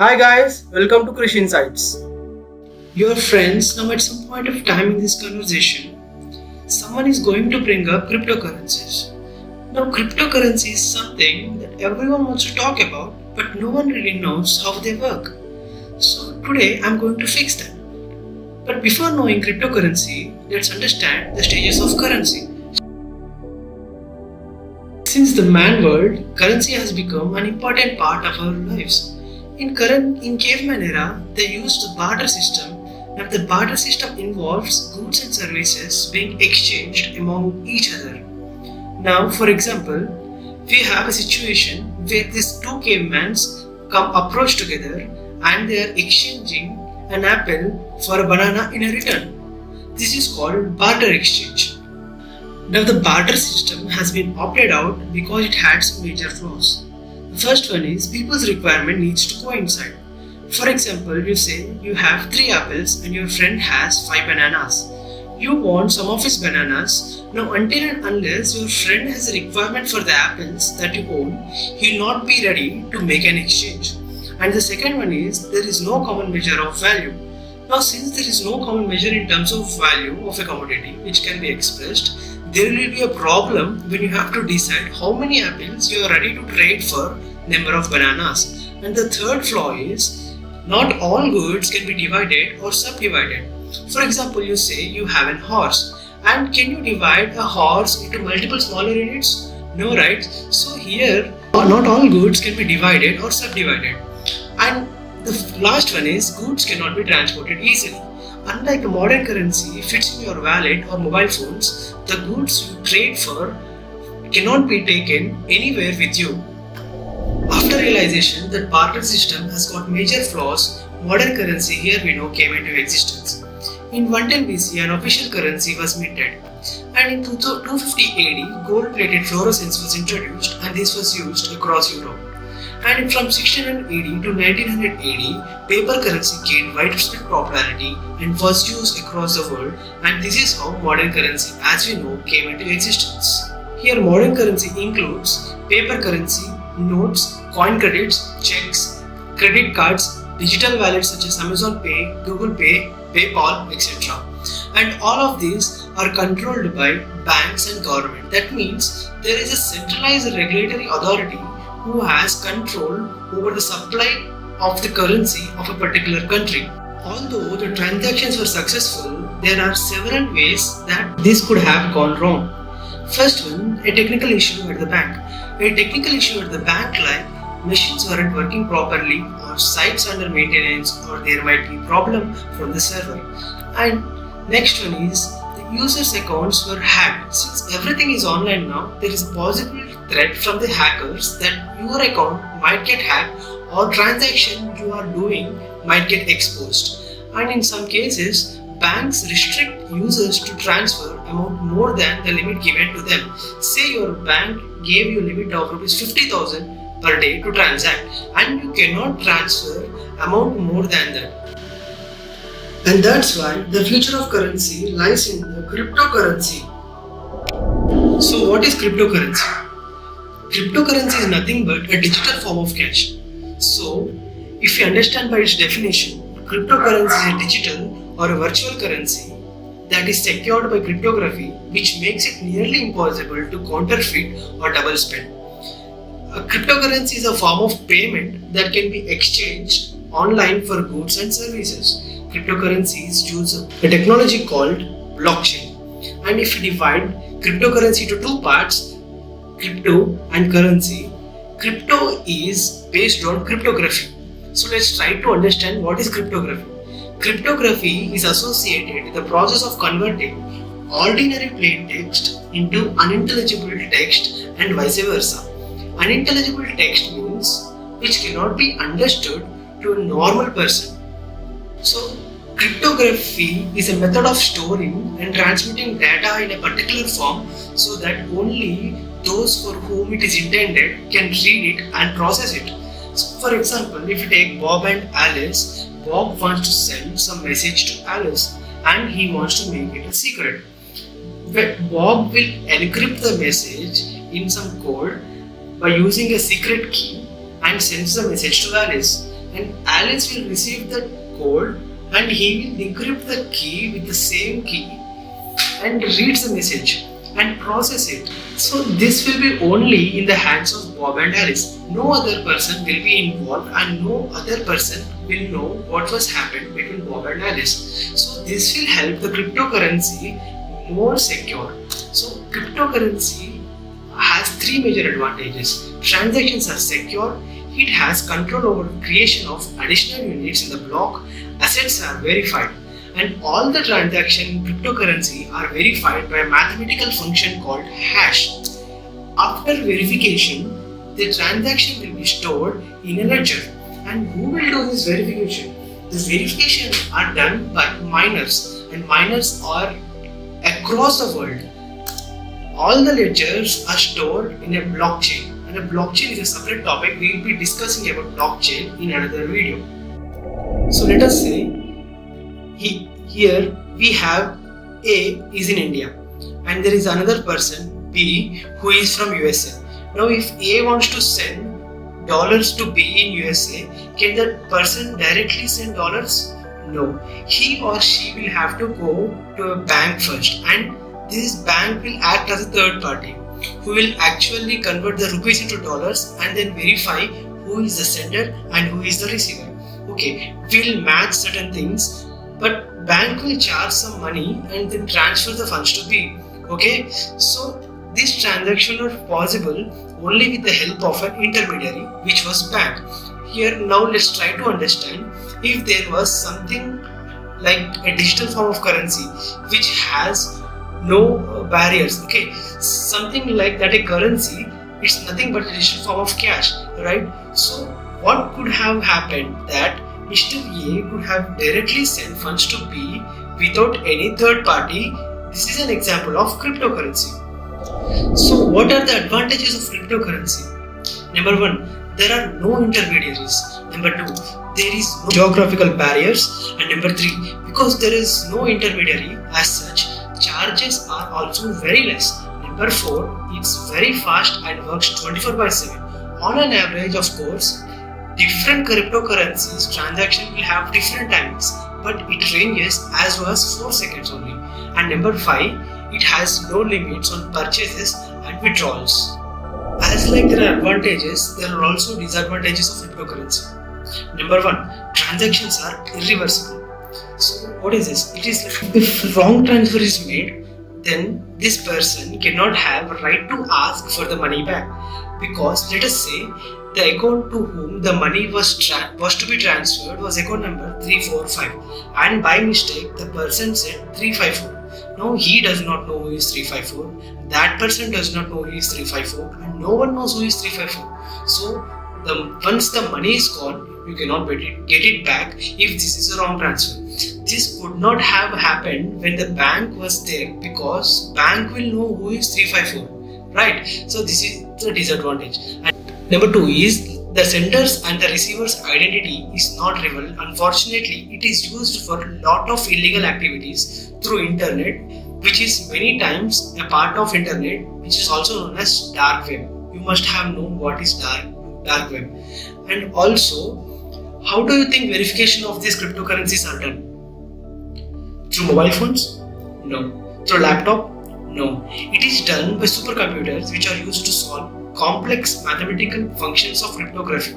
Hi guys, welcome to Krish Insights. Your friends, now at some point of time in this conversation, someone is going to bring up cryptocurrencies. Now, cryptocurrency is something that everyone wants to talk about, but no one really knows how they work. So, today I'm going to fix them. But before knowing cryptocurrency, let's understand the stages of currency. Since the man world, currency has become an important part of our lives. In caveman era, they used the barter system. Now the barter system involves goods and services being exchanged among each other. Now, for example, we have a situation where these two cavemans come approach together and they are exchanging an apple for a banana in a return. This is called barter exchange. Now the barter system has been opted out because it had some major flaws. The first one is people's requirement needs to coincide. For example, you say you have 3 apples and your friend has 5 bananas. You want some of his bananas. Now until and unless your friend has a requirement for the apples that you own, he will not be ready to make an exchange. And the second one is there is no common measure of value. Now since there is no common measure in terms of value of a commodity which can be expressed, there will be a problem when you have to decide how many apples you are ready to trade for number of bananas. And the third flaw is not all goods can be divided or subdivided. For example, you say you have an horse, and can you divide a horse into multiple smaller units? No, right? So here not all goods can be divided or subdivided. And the last one is goods cannot be transported easily. Unlike a modern currency fits in your wallet or mobile phones, the goods you trade for cannot be taken anywhere with you. After realization that barter system has got major flaws, modern currency here we know came into existence. In 110 BC, an official currency was minted, and in 250 AD, gold-plated fluorescence was introduced, and this was used across Europe. And from 1600 AD to 1900 AD, paper currency gained widespread popularity and was used across the world, and this is how modern currency as we know came into existence. Here modern currency includes paper currency, notes, coin credits, checks, credit cards, digital wallets such as Amazon Pay, Google Pay, PayPal, etc. And all of these are controlled by banks and government. That means there is a centralized regulatory authority who has control over the supply of the currency of a particular country. Although the transactions were successful, there are several ways that this could have gone wrong. First one, a technical issue at the bank. A technical issue at the bank like machines weren't working properly or sites under maintenance or there might be problem from the server. And next one is the users' accounts were hacked. Since everything is online now, there is a possible threat from the hackers that your account might get hacked or transaction you are doing might get exposed. And in some cases, banks restrict users to transfer amount more than the limit given to them. Say your bank gave you a limit of rupees 50,000 per day to transact and you cannot transfer amount more than that. And that's why the future of currency lies in the cryptocurrency. So what is cryptocurrency? Cryptocurrency is nothing but a digital form of cash. So if you understand by its definition, cryptocurrency is a digital or a virtual currency that is secured by cryptography, which makes it nearly impossible to counterfeit or double spend. A cryptocurrency is a form of payment that can be exchanged online for goods and services. Cryptocurrencies use a technology called blockchain. And if you divide cryptocurrency into two parts, crypto and currency, crypto is based on cryptography. So let's try to understand what is cryptography. Cryptography is associated with the process of converting ordinary plain text into unintelligible text and vice versa. Unintelligible text means which cannot be understood to a normal person. So, cryptography is a method of storing and transmitting data in a particular form so that only those for whom it is intended can read it and process it. So, for example, if you take Bob and Alice, Bob wants to send some message to Alice and he wants to make it a secret. But Bob will encrypt the message in some code by using a secret key and sends the message to Alice. and Alice will receive the code and he will decrypt the key with the same key and reads the message and process it. So this will be only in the hands of Bob and Alice. No other person will be involved and no other person will know what was happened between Bob and Alice. So this will help the cryptocurrency more secure. So cryptocurrency has three major advantages. Transactions are secure, it has control over the creation of additional units in the block, assets are verified, and all the transactions in cryptocurrency are verified by a mathematical function called hash. After verification, the transaction will be stored in a ledger. And who will do this verification? The verification are done by miners, and miners are across the world. All the ledgers are stored in a blockchain, and a blockchain is a separate topic. We will be discussing about blockchain in another video. So let us say here we have A is in India and there is another person B who is from USA. Now if A wants to send dollars to B in USA, can that person directly send dollars? No. He or she will have to go to a bank first, and this bank will act as a third party who will actually convert the rupees into dollars and then verify who is the sender and who is the receiver. Okay, we'll match certain things, but bank will charge some money and then transfer the funds to B. Okay, so this transaction was possible only with the help of an intermediary, which was bank. Here now let's try to understand if there was something like a digital form of currency which has no barriers. Okay, something like that, a currency, it's nothing but a digital form of cash, right? So what could have happened that Mr. A could have directly sent funds to B without any third party. This is an example of cryptocurrency. So what are the advantages of cryptocurrency? Number one, there are no intermediaries. Number two, there is no geographical barriers. And number three, because there is no intermediary as such, charges are also very less. Number four, it's very fast and works 24/7. On an average, of course, different cryptocurrencies transaction will have different timings, but it ranges as low as 4 seconds only. And number 5, it has no limits on purchases and withdrawals. As like there are advantages, there are also disadvantages of cryptocurrency. Number 1, transactions are irreversible. So what is this? It is like if wrong transfer is made, then this person cannot have a right to ask for the money back, because let us say the account to whom the money was to be transferred was account number 345, and by mistake the person said 354. Now he does not know who is 354, that person does not know who is 354, and no one knows who is 354. So once the money is gone, you cannot get it back if this is a wrong transfer. This could not have happened when the bank was there, because bank will know who is 354, right? So this is the disadvantage. And number 2 is the sender's and the receiver's identity is not revealed. Unfortunately, it is used for a lot of illegal activities through internet, which is many times a part of internet, which is also known as dark web. You must have known what is dark web. And also, how do you think verification of these cryptocurrencies are done? Through mobile phones? No. Through laptop? No. It is done by supercomputers, which are used to solve complex mathematical functions of cryptography.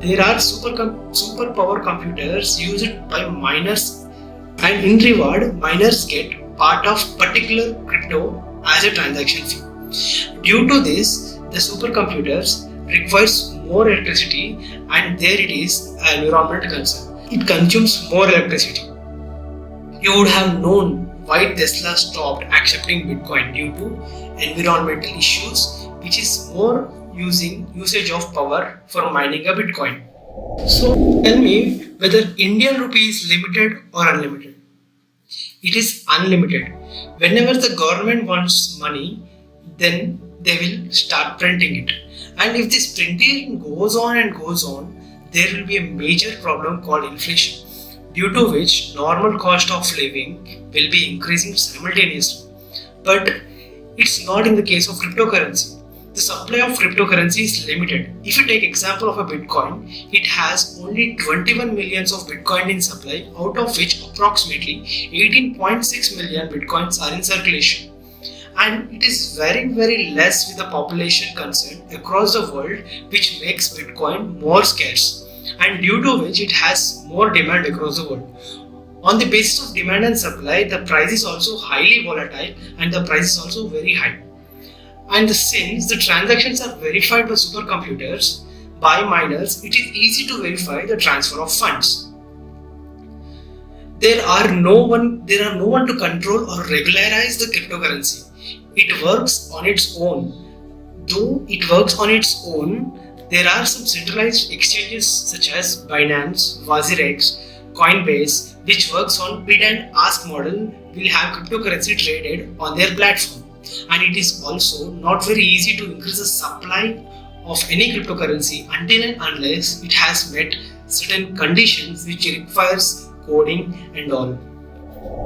There are superpower computers used by miners, and in reward, miners get part of particular crypto as a transaction fee. Due to this, the supercomputers requires more electricity, and there it is an environmental concern. It consumes more electricity. You would have known why Tesla stopped accepting Bitcoin due to environmental issues, which is more usage of power for mining a Bitcoin. So tell me whether Indian rupee is limited or unlimited. It is unlimited. Whenever the government wants money, then they will start printing it. And if this printing goes on and goes on, there will be a major problem called inflation, due to which normal cost of living will be increasing simultaneously. But it's not in the case of cryptocurrency. The supply of cryptocurrency is limited. If you take example of a Bitcoin, it has only 21 millions of Bitcoin in supply, out of which approximately 18.6 million Bitcoins are in circulation. And it is very less with the population concerned across the world, which makes Bitcoin more scarce, and due to which it has more demand across the world. On the basis of demand and supply, the price is also highly volatile and the price is also very high. And since the transactions are verified by supercomputers, by miners, it is easy to verify the transfer of funds. There are no one to control or regularize the cryptocurrency. It works on its own. Though it works on its own, there are some centralized exchanges such as Binance, WazirX, Coinbase, which works on bid and ask model, will have cryptocurrency traded on their platform. And it is also not very easy to increase the supply of any cryptocurrency until and unless it has met certain conditions which requires coding and all.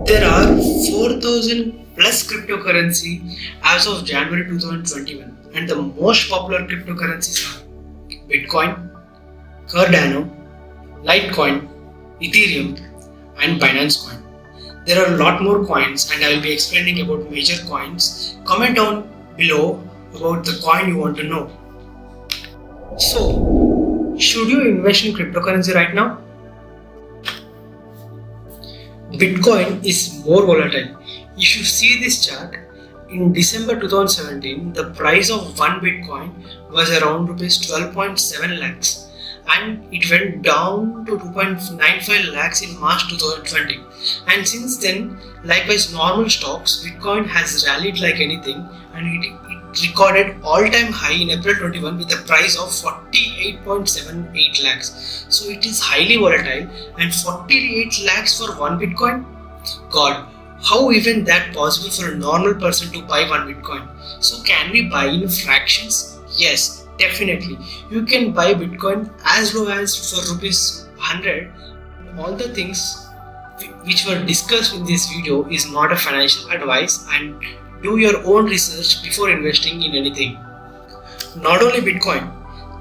There are 4,000 plus cryptocurrency as of January 2021, and the most popular cryptocurrencies are Bitcoin, Cardano, Litecoin, Ethereum, and Binance Coin. There are a lot more coins and I will be explaining about major coins. Comment down below about the coin you want to know. So, should you invest in cryptocurrency right now? Bitcoin is more volatile. If you see this chart, in December 2017, the price of one Bitcoin was around Rs 12.7 lakhs. And it went down to 2.95 lakhs in March 2020. And since then, likewise normal stocks, Bitcoin has rallied like anything, and it recorded all-time high in April 21 with a price of 48.78 lakhs. So it is highly volatile, and 48 lakhs for one Bitcoin? God, how even that possible for a normal person to buy one Bitcoin? So can we buy in fractions? Yes. Definitely, you can buy Bitcoin as low as for Rs 100. All the things which were discussed in this video is not a financial advice, and do your own research before investing in anything. Not only Bitcoin,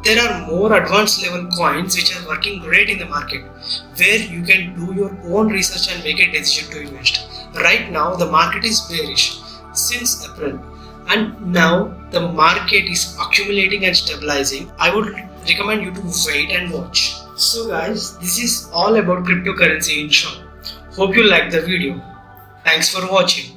there are more advanced level coins which are working great in the market, where you can do your own research and make a decision to invest. Right now, the market is bearish since April. And now the market is accumulating and stabilizing. I would recommend you to wait and watch. So guys, this is all about cryptocurrency in short. Hope you liked the video. Thanks for watching.